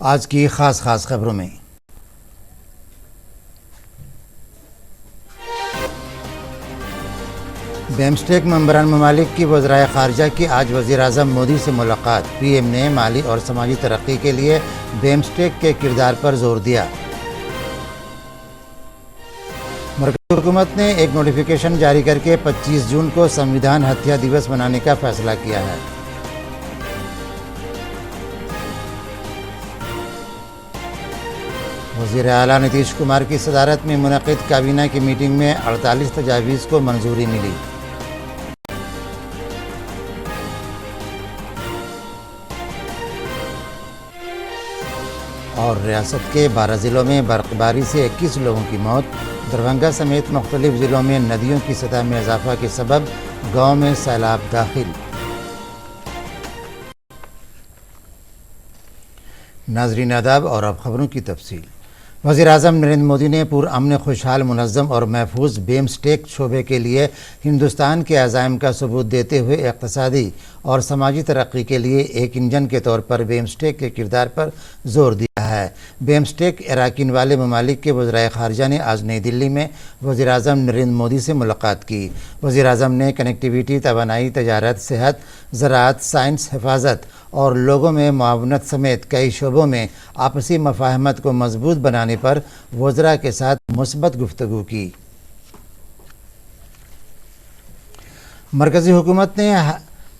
आज की खास खबरों में बिम्स्टेक मेंबरान ममालिक की वज़राए ख़ारजा की आज वज़ीर आज़म मोदी से मुलाकात। पीएम ने माली और समाजी तरक्की के लिए बिम्स्टेक के किरदार पर जोर दिया। मरकज़ी हुकूमत ने एक नोटिफिकेशन जारी करके 25 जून को संविधान हत्या दिवस मनाने का फैसला किया है। वज़ीर आला नीतीश कुमार की सदारत में मुनक़िद काबीना की मीटिंग में 48 तजावीज़ को मंजूरी मिली। और रियासत के 12 ज़िलों में बर्फबारी से 21 लोगों की मौत। दरभंगा समेत मुख्तलिफ ज़िलों में नदियों की सतह में इजाफा के सबब गाँव में सैलाब दाखिल। नाज़रीन आदाब, और अब खबरों की तफसील। वज़ीर आज़म नरेंद्र मोदी ने पुरअमन, खुशहाल, मुनज़्ज़म और महफूज बिम्स्टेक शोबे के लिए हिंदुस्तान के अज़ाइम का सबूत देते हुए इक़्तिसादी और समाजी तरक्की के लिए एक इंजन के तौर पर बिम्स्टेक के किरदार पर जोर दिया है। बिम्स्टेक अराकीन वाले ममालिक के वज़राए ख़ारजा ने आज नई दिल्ली में वज़ीर आज़म नरेंद्र मोदी से मुलाकात की। वज़ीर आज़म ने कनेक्टिविटी, तवानाई, तजारत, सेहत, ज़राअत, साइंस, हिफाजत और लोगों में मुआवनत समेत कई शोबों में आपसी मफाहमत को मजबूत बनाने पर वज़रा के साथ मुस्बत गुफ्तगू की। मरकज़ी हुकूमत ने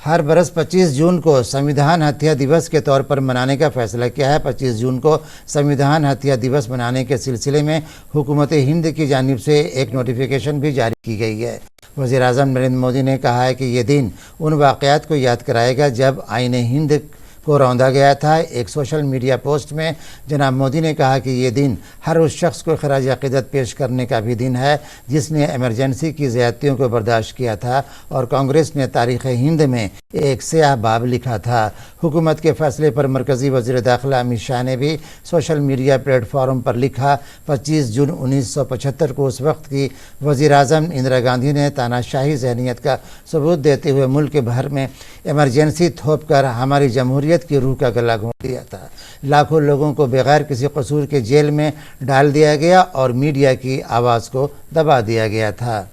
हर बरस 25 जून को संविधान हत्या दिवस के तौर पर मनाने का फ़ैसला किया है। 25 जून को संविधान हत्या दिवस मनाने के सिलसिले में हुकूमत हिंद की जानिब से एक नोटिफिकेशन भी जारी की गई है। वज़ीर आज़म नरेंद्र मोदी ने कहा है कि ये दिन उन वाक़यात को याद कराएगा जब आईन हिंद को रौंदा गया था। एक सोशल मीडिया पोस्ट में जनाब मोदी ने कहा कि ये दिन हर उस शख्स को खराज अक़ीदत पेश करने का भी दिन है जिसने इमरजेंसी की ज़्यादतियों को बर्दाश्त किया था और कांग्रेस ने तारीख़ हिंद में एक स्याह बाब लिखा था। हुकूमत के फ़ैसले पर मरकज़ी वज़ीर दाखिला अमित शाह ने भी सोशल मीडिया प्लेटफॉर्म पर लिखा, 25 जून 1975 को उस वक्त की वज़ीर आज़म इंदिरा गांधी ने तानाशाही जहनीत का सबूत देते हुए मुल्क भर में इमरजेंसी थोप कर हमारी जमहूरियत की रूह का गला घोंट दिया था। लाखों लोगों को बगैर किसी कसूर के जेल में डाल दिया गया और मीडिया की आवाज़ को दबा दिया गया था।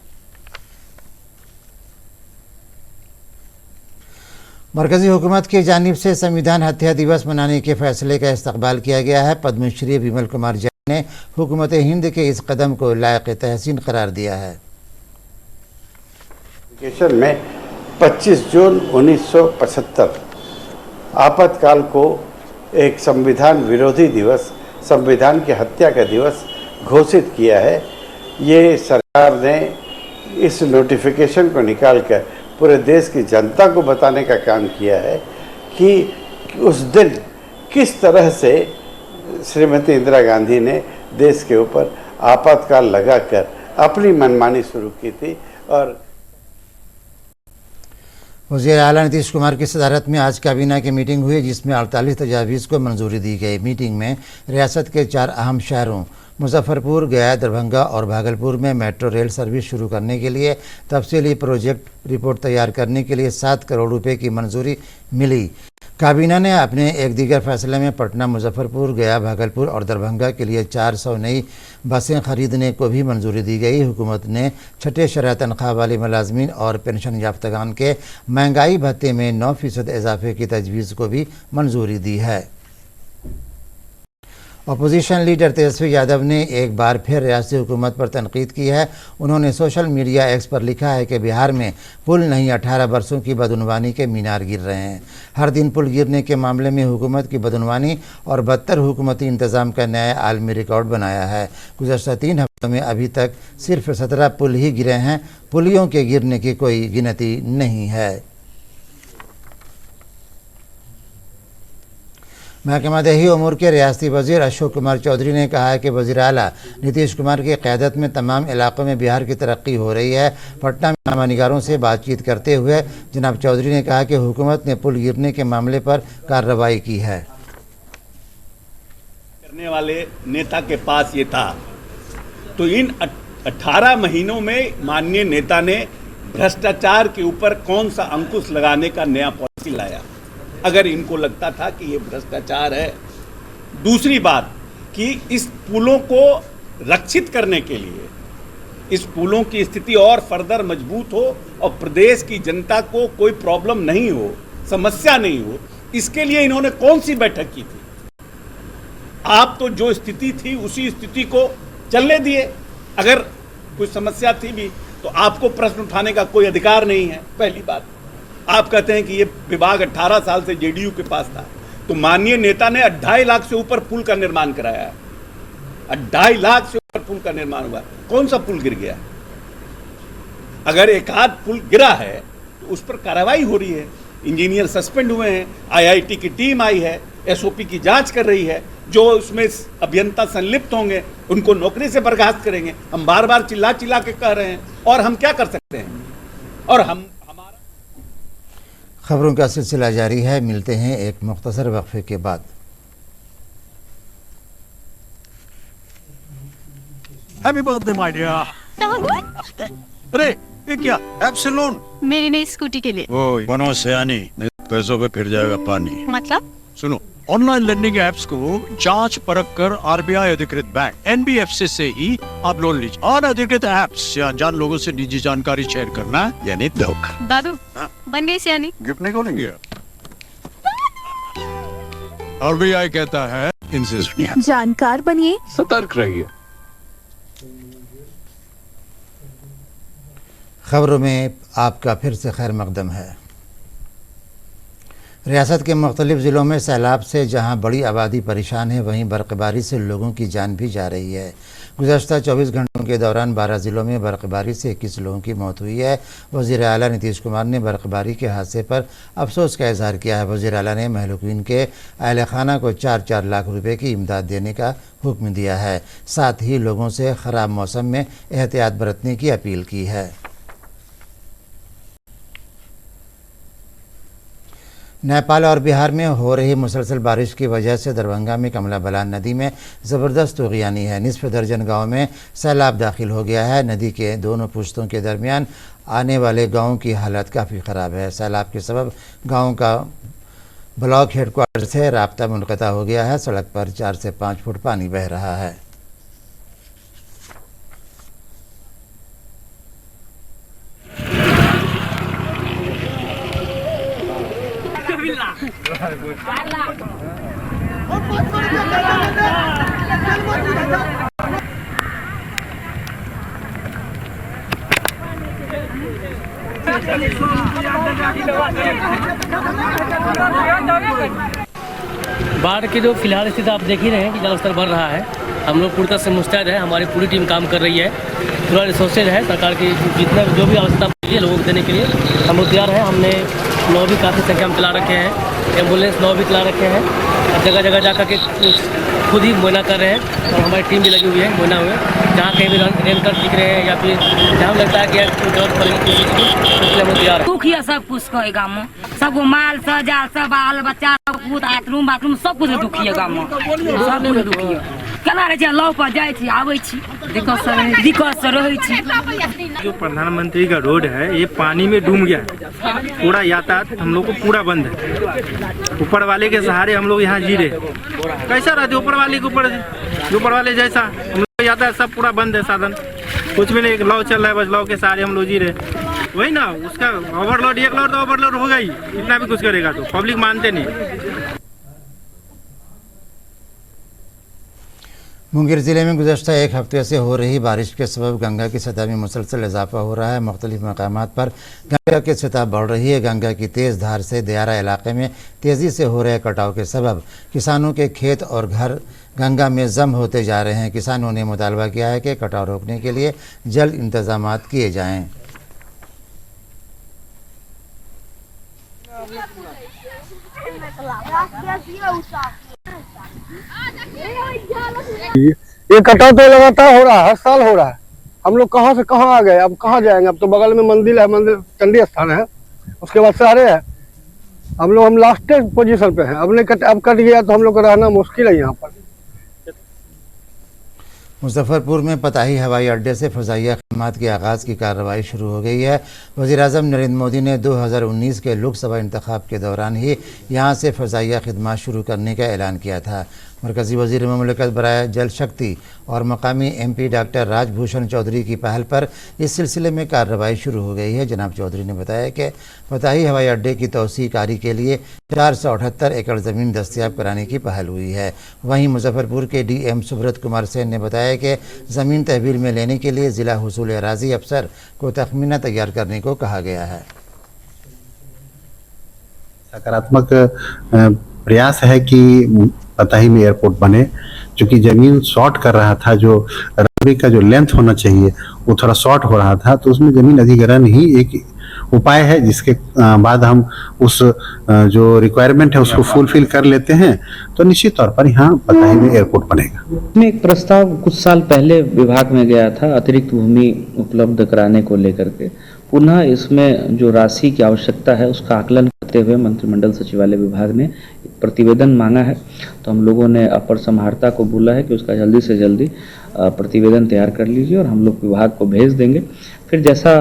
मरकज़ी हुकूमत की जानिब से संविधान हत्या दिवस मनाने के फैसले का इस्तकबाल किया गया है। पद्मश्री विमल कुमार जैन ने हुकूमत हिंद के इस कदम को लायक तहसीन करार दिया है। में 25 जून 1975 आपातकाल को एक संविधान विरोधी दिवस, संविधान की हत्या का दिवस घोषित किया है। ये सरकार ने इस नोटिफिकेशन को निकालकर पूरे देश की जनता को बताने का काम किया है कि उस दिन किस तरह से श्रीमती इंदिरा गांधी ने देश के ऊपर आपातकाल लगाकर अपनी मनमानी शुरू की थी। और वज़ीर आला नीतीश कुमार की सदारत में आज काबीना की मीटिंग हुई जिसमें 48 तजावीज़ को मंजूरी दी गई। मीटिंग में रियासत के 4 अहम शहरों मुजफ्फरपुर, गया, दरभंगा और भागलपुर में मेट्रो रेल सर्विस शुरू करने के लिए तफसीली प्रोजेक्ट रिपोर्ट तैयार करने के लिए 7 करोड़ रुपए की मंजूरी मिली। काबीना ने अपने एक दीगर फैसले में पटना, मुजफ्फरपुर, गया, भागलपुर और दरभंगा के लिए 400 नई बसें खरीदने को भी मंजूरी दी गई। हुकूमत ने छठे शरह तनख्वाह वाले मुलाजमीन और पेंशन याफ्तगान के महंगाई भत्ते में 9% इजाफे की तजवीज़ को भी मंजूरी दी है। अपोजिशन लीडर तेजस्वी यादव ने एक बार फिर रियासती हुकूमत पर तनकीद की है। उन्होंने सोशल मीडिया एक्स पर लिखा है कि बिहार में पुल नहीं 18 बरसों की बदउनवानी के मीनार गिर रहे हैं। हर दिन पुल गिरने के मामले में हुकूमत की बदउनवानी और बदतर हुकूमती इंतज़ाम का नया आलमी रिकॉर्ड बनाया है। गुज़श्ता 3 हफ्तों में अभी तक सिर्फ 17 पुल ही गिरे हैं। पुलियों के गिरने की कोई गिनती नहीं है। महकमा दही उमूर के रियासती वज़ीर अशोक कुमार चौधरी ने कहा है कि वज़ीर आला नीतीश कुमार की क़यादत में तमाम इलाक़ों में बिहार की तरक्की हो रही है। पटना में सामानिगारों से बातचीत करते हुए जनाब चौधरी ने कहा कि हुकूमत ने पुल गिरने के मामले पर कार्रवाई की है। करने वाले नेता के पास ये था, तो इन 18 महीनों में माननीय नेता ने भ्रष्टाचार के ऊपर कौन सा अंकुश लगाने का नया पॉलिसी लाया। अगर इनको लगता था कि ये भ्रष्टाचार है, दूसरी बात कि इस पुलों को रक्षित करने के लिए, इस पुलों की स्थिति और फर्दर मजबूत हो और प्रदेश की जनता को कोई प्रॉब्लम नहीं हो, समस्या नहीं हो, इसके लिए इन्होंने कौन सी बैठक की थी? आप तो जो स्थिति थी उसी स्थिति को चलने दिए। अगर कोई समस्या थी भी तो आपको प्रश्न उठाने का कोई अधिकार नहीं है। पहली बात, आप कहते हैं कि ये विभाग 18 साल से जेडीयू के पास था, तो माननीय नेता ने 2.5 लाख से ऊपर पुल का निर्माण कराया है। 2.5 लाख से ऊपर पुल का निर्माण हुआ, कौन सा पुल गिर गया? अगर एक आध पुल गिरा है तो उस पर कार्रवाई हो रही है, इंजीनियर सस्पेंड हुए हैं, आईआईटी की टीम आई है, एसओपी की जांच कर रही है, जो उसमें अभियंता संलिप्त होंगे उनको नौकरी से बर्खास्त करेंगे। हम बार बार चिल्ला चिल्ला के कह रहे हैं, और हम क्या कर सकते हैं? और हमारा खबरों का सिलसिला जारी है। मिलते हैं एक मुख्तसर वक्फे के बाद। Happy birthday my dear. अरे ये क्या? एप्सिलॉन मेरी नई स्कूटी के लिए। वो बनो सयानी, नहीं पैसों पे फिर जाएगा पानी। मतलब? सुनो, ऑनलाइन लर्निंग एप्स को जांच परख कर आरबीआई अधिकृत बैंक एनबीएफसी से ही आप लोन लीजिए। और अधिकृत एप्स या अनजान लोगों से निजी जानकारी शेयर करना यानी धोखा। दादू बन गई सियानी। गिफ्ट नहीं खोलेंगे? आरबीआई कहता है इनसे सुनिए, जानकार बनिए, सतर्क रहिए। खबरों में आपका फिर से खैर मकदम है। रियासत के मुख्तलिफ ज़िलों में सैलाब से जहां बड़ी आबादी परेशान है, वहीं बर्फ़बारी से लोगों की जान भी जा रही है। गुज़श्ता 24 घंटों के दौरान 12 ज़िलों में बर्फ़बारी से 21 लोगों की मौत हुई है। वज़ीर आला नीतीश कुमार ने बर्फ़बारी के हादसे पर अफसोस का इज़हार किया है। वज़ीर आला ने महलूकीन के अहल खाना को 4-4 लाख रुपए की इमदाद देने का हुक्म दिया है। साथ ही लोगों से ख़राब मौसम में एहतियात बरतने की अपील की है। नेपाल और बिहार में हो रही मुसलसल बारिश की वजह से दरभंगा में कमला बलान नदी में ज़बरदस्त तूग़यानी है। निसफ दर्जन गाँव में सैलाब दाखिल हो गया है। नदी के दोनों पुश्तों के दरमियान आने वाले गाँव की हालत काफ़ी ख़राब है। सैलाब के सबब गाँव का ब्लॉक हेडक्वार्टर से राब्ता मुनक़ता हो गया है। सड़क पर 4 से 5 फुट पानी बह रहा है। बाढ़ की जो फिलहाल स्थिति आप देख ही रहे हैं कि जलस्तर बढ़ रहा है। हम लोग पूरी तरह से मुस्तैद है, हमारी पूरी टीम काम कर रही है। पूरा रिसोर्सेज है सरकार की, जितना जो भी आवश्यकता है लोगों को देने के लिए हम लोग तैयार हैं। हमने नाव भी काफ़ी संख्या में चला रखे हैं, एम्बुलेंस नाव भी चला रखे हैं, जगह जगह जा कर के खुद ही मुआयना कर रहे हैं। और हमारी टीम भी लगी हुई है मुआयना हुए, जहाँ कहीं भी रेन कट दिख रहे हैं या फिर जहाँ लगता है कि जरूरत पड़ेगी इसलिए हम तैयार है। दुखिया सब कुछ का गाँव में, सबको माल से जाल से बाल बच्चा बाथरूम सब कुछ दुखिया गाँव में, सब कुछ दुखिया केना रहे लौ पर जाए आवे दिक्कत से रहे। जो प्रधानमंत्री का रोड है ये पानी में डूब गया है, पूरा यातायात हम लोग को पूरा बंद है। ऊपर वाले के सहारे हम लोग यहाँ जी रहे, कैसा रहते ऊपर वाले के ऊपर वाले जैसा हम लोग यातायात सब पूरा बंद है, साधन कुछ भी नहीं। लॉ चल रहा है, बस लॉ के सहारे हम लोग जी रहे। वही ना, उसका ओवरलोड एक लोड तो ओवरलोड हो गई, इतना भी कुछ करेगा तो पब्लिक मानते नहीं। मुंगेर ज़िले में गुज़श्ता एक हफ्ते से हो रही बारिश के सबब गंगा की सतह में मुसलसल इजाफा हो रहा है। मुख्तलिफ मकामात पर गंगा की सतह बढ़ रही है। गंगा की तेज़ धार से दियारा इलाके में तेज़ी से हो रहे कटाव के सबब किसानों के खेत और घर गंगा में जम होते जा रहे हैं। किसानों ने मुतालबा किया है कि कटाव रोकने के लिए जल्द इंतजाम किए जाएँ। ये कटाव तो लगातार हो रहा है, हर साल हो रहा है। हम लोग कहाँ से कहाँ आ गए, अब कहाँ जाएंगे? अब तो बगल में मंदिर है, मंदिर चंडी स्थान है, उसके बाद सारे है। हम लास्ट पोजीशन पे हैं। अब कट गया तो हम लोग को रहना मुश्किल है यहाँ पर। मुजफ्फरपुर में पताही हवाई अड्डे से फ़ज़ाइया खिदमत के आगाज़ की कार्रवाई शुरू हो गई है। वज़ीर-ए-आज़म नरेंद्र मोदी ने 2019 के लोकसभा इंतखाब के दौरान ही यहाँ से फ़ज़ाइया खिदमत शुरू करने का ऐलान किया था। मरकज़ी वज़ीर मुमलिकत बराए जल शक्ति और मकामी MP डॉक्टर राजभूषण चौधरी की पहल पर इस सिलसिले में कार्रवाई शुरू हो गई है। जनाब चौधरी ने बताया कि फताही हवाई अड्डे की तौसीकारी के लिए 478 एकड़ ज़मीन दस्तयाब कराने की पहल हुई है। वहीं मुजफ्फरपुर के DM सुब्रत कुमार सेन ने बताया कि ज़मीन तहवील में लेने के लिए ज़िला हुसूल अराज़ी अफसर को तखमीना तैयार करने को कहा गया है। सकारात्मक प्रयास है कि फताही में एयरपोर्ट बने, क्योंकि जमीन शॉर्ट कर रहा था, जो रनवे का जो लेंथ होना चाहिए वो थोड़ा शॉर्ट हो रहा था, तो उसमें जमीन अधिग्रहण ही एक उपाय है, जिसके बाद हम उस जो रिक्वायरमेंट है उसको फुलफिल कर लेते हैं तो निश्चित तौर पर यहाँ फताही में एयरपोर्ट बनेगा। इसमें एक प्रस्ताव कुछ साल पहले विभाग में गया था अतिरिक्त भूमि उपलब्ध कराने को लेकर के। पुनः इसमें जो राशि की आवश्यकता है उसका आकलन करते हुए मंत्रिमंडल सचिवालय विभाग ने एक प्रतिवेदन मांगा है, तो हम लोगों ने अपर समाहर्ता को बोला है कि उसका जल्दी से जल्दी प्रतिवेदन तैयार कर लीजिए और हम लोग विभाग को भेज देंगे। फिर जैसा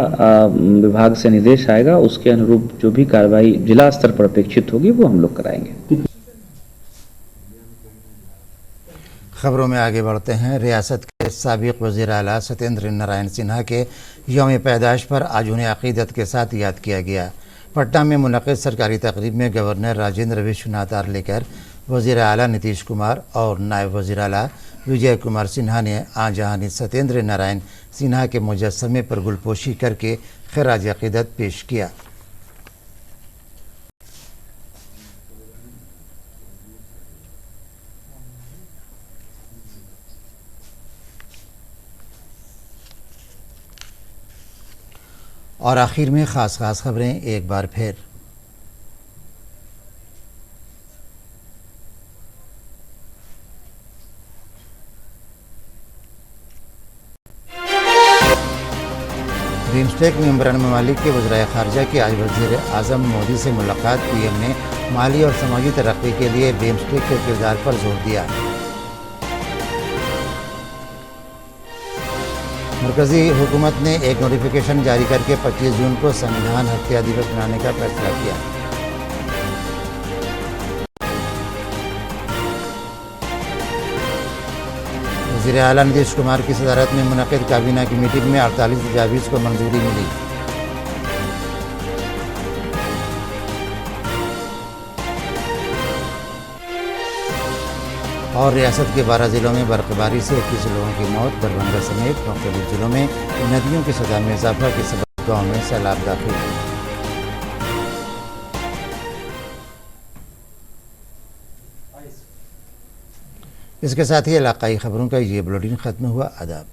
विभाग से निर्देश आएगा उसके अनुरूप जो भी कार्रवाई जिला स्तर पर अपेक्षित होगी वो हम लोग कराएंगे। खबरों में आगे बढ़ते हैं। रियासत के साबिक वज़ीर आला सत्येंद्र नारायण सिन्हा के यौम पैदाइश पर आज उन्हें अक़ीदत के साथ याद किया गया। पटना में मुनक़िद सरकारी तक़रीब में गवर्नर राजेंद्र विश्वनाथ आर्लेकर, वज़ीर आला नीतीश कुमार और नायब वज़ीर आला विजय कुमार सिन्हा ने आजहानी सत्येंद्र नारायण सिन्हा के मुजस्समे पर गुलपोशी करके ख़िराज अक़ीदत पेश किया। और आखिर में ख़ास खबरें एक बार फिर। बिम्स्टेक मेंबरान ममालिक के वज़राए ख़ारजा की आज वज़ीर आज़म मोदी से मुलाकात। PM ने माली और समाजी तरक्की के लिए बिम्स्टेक के किरदार पर जोर दिया। मरकज़ी हुकूमत ने एक नोटिफिकेशन जारी करके 25 जून को संविधान हत्या दिवस मनाने का फैसला किया। वज़ीर आला नीतीश कुमार की सदारत में मुनक़िद काबीना की मीटिंग में 48 तजावीज़ को मंजूरी मिली। और रियासत के 12 ज़िलों में बर्फबारी से 21 लोगों की मौत। दरभंगा समेत मुख्तलिफ ज़िलों में नदियों की सतह में इजाफा के सबब गाँव में सैलाब दाखिल। इसके साथ ही इलाकाई खबरों का ये बुलेटिन ख़त्म हुआ। आदाब।